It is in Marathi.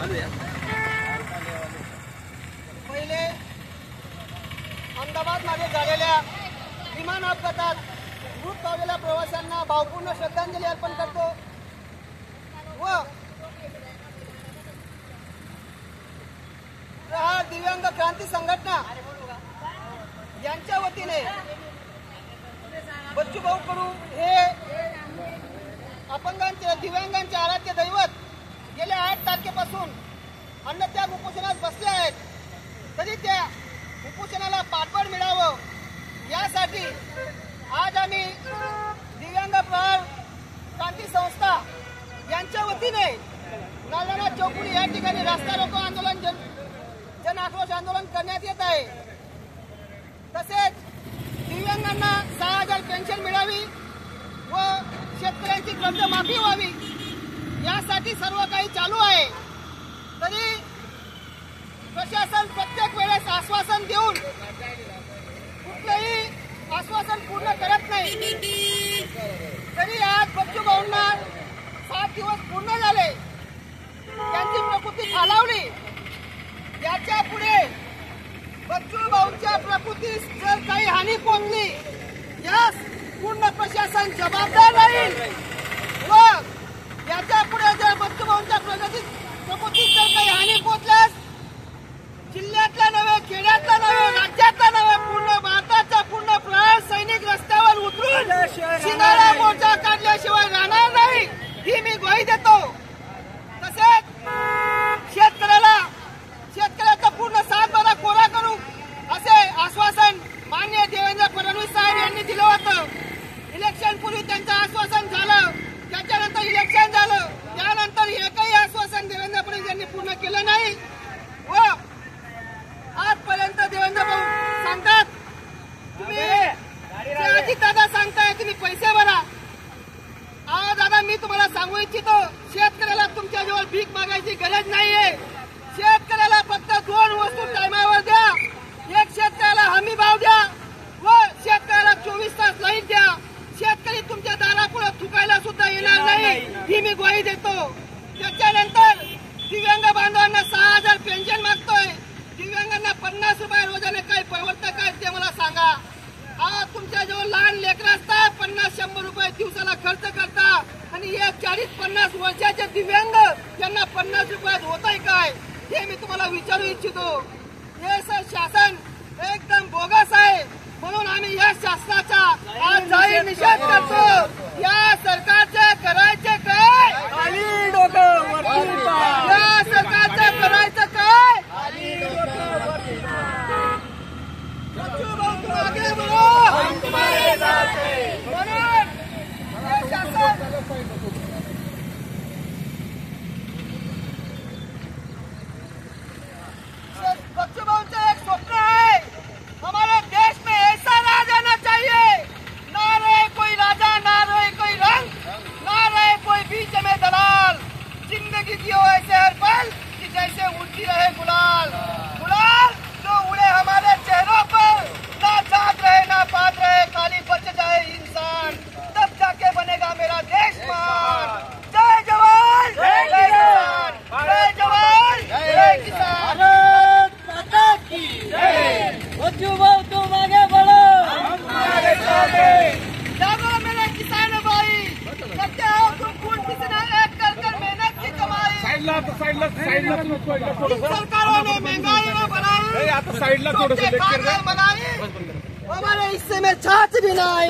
पहिले अहमदाबाद मध्ये झालेल्या विमान अपघातात मृत पावलेल्या प्रवाशांना भावपूर्ण श्रद्धांजली अर्पण करतो व प्रहार दिव्यांग क्रांती संघटना यांच्या वतीने बच्चू भाऊ कडू हे अपंगांचे दिव्यांगांचे आराध्य दैवत गेल्या 8 तारखेपासून अन्नत्याग उपोषणात बसले आहेत। तरी त्या उपोषणाला पाठबळ मिळावं यासाठी आज आम्ही दिव्यांग प्रहार क्रांती संस्था यांच्या वतीने नालनाथ चौकुली या ठिकाणी रास्ता रोको आंदोलन जन आक्रोश आंदोलन करण्यात येत आहे। तसेच दिव्यांगांना 6000 पेन्शन मिळावी व शेतकऱ्यांची कर्जमाफी व्हावी यासाठी सर्व काही चालू आहे। तरी प्रशासन प्रत्येक वेळेस आश्वासन देऊन कुठलंही आश्वासन पूर्ण करत नाही। तरी आज बच्चू भाऊंना 7 दिवस पूर्ण झाले, त्यांची प्रकृती खालावली। याच्या पुढे बच्चू भाऊंच्या प्रकृतीस जर काही हानी पोहोचली यास पूर्ण प्रशासन जबाबदार राहील व याच्या पुढे जर बच्चू भाऊंच्या प्रकृतीस जर काही हानी पोहोचल्यास जिल्ह्यातला नव्हे, खेड्यातला नव्हे, राज्यातला नव्हे, पूर्ण भारताचा पूर्ण प्रहार सैनिक रस्त्यावर उतरून शिणारा मोर्चा काढल्याशिवाय राहणार नाही ही मी ग्वाही देतो। तसेच शेतकऱ्याचा पूर्ण सातबारा कोरा करू असे आश्वासन माननीय देवेंद्र फडणवीस साहेब यांनी दिलं होतं। इलेक्शन पूर्वी त्यांचं आश्वासन झालं, त्याच्यानंतर इलेक्शन झालं, त्यानंतर एकही आश्वासन देवेंद्र फडणवीस यांनी पूर्ण केलं नाही व आजपर्यंत देवेंद्र भाऊ सांगतात तुम्ही अजितदादा सांगताय तुम्ही पैसे भरा। दादा मी तुम्हाला सांगू इच्छितो शेतकऱ्याला तुमच्याजवळ भीक मागायची गरज नाहीये। शेतकऱ्याला फक्त 2 वस्तू टायमावर द्या, एक शेतकऱ्याला हमी भाव द्या व शेतकऱ्याला 24 तास लाईट द्या। शेतकरी तुमच्या दारापुढे थुकायला सुद्धा येणार नाही ही मी ग्वाही देतो। त्याच्यानंतर दिव्यांग बांधवांना 6000 पेन्शन मागतोय, दिव्यांगांना 50 रुपये रोजाने काही परवडतं काय ते मला सांगा। तुमच्याजवळ लहान लेकरं असतात, 50-100 रुपये दिवसाला खर्च करता आणि हे 40-50 वर्षाचे दिव्यांग त्यांना 50 रुपयात होत आहे काय हे मी तुम्हाला विचारू इच्छितो। हे शासन एकदम बोगस आहे, म्हणून आम्ही या शासनाचा आज जाहीर निषेध करतो। या सरकारचे करायचे काय? खाली डोकं वरती पाय। या सरकारचे करायचं काय? खाली डोकं वरती पाय। बच्चू भाऊ तुम आगे बढ़ो, हम तुम्हारे साथ हैं। म्हणून हे शासन बच्चू भाऊंचं एक स्वप्न है, हमारे देश में ऐसा राज आना चाहिए, ना रहे कोई राजा, ना रहे कोई रंग, ना रहे कोई बीच में दलाल। जिंदगी जियो ऐसे हर पल कि जैसे उड़ती रहे गुलाल, गुलाल जो उड़े हमारे चेहरों पर, ना जात रहे ना पात रहे, खाली बच जाए इंसान, तब जाके बनेगा मेरा देश महान। जय जवान जय किसान, जय जवान जय किसान। बच्चू भाऊ तुम आगे बढ़ो, हम तुम्हारे साथ हैं। जागो मेरे किसान भाई, सत्य हो तुम खून पसीना एक कर मेहनत की कमाई। साइडला सरकारों ने महंगाई में बनाई, आता साइडला थोडंसं बनाई, हमारे हिस्से में छाछ भी ना आई।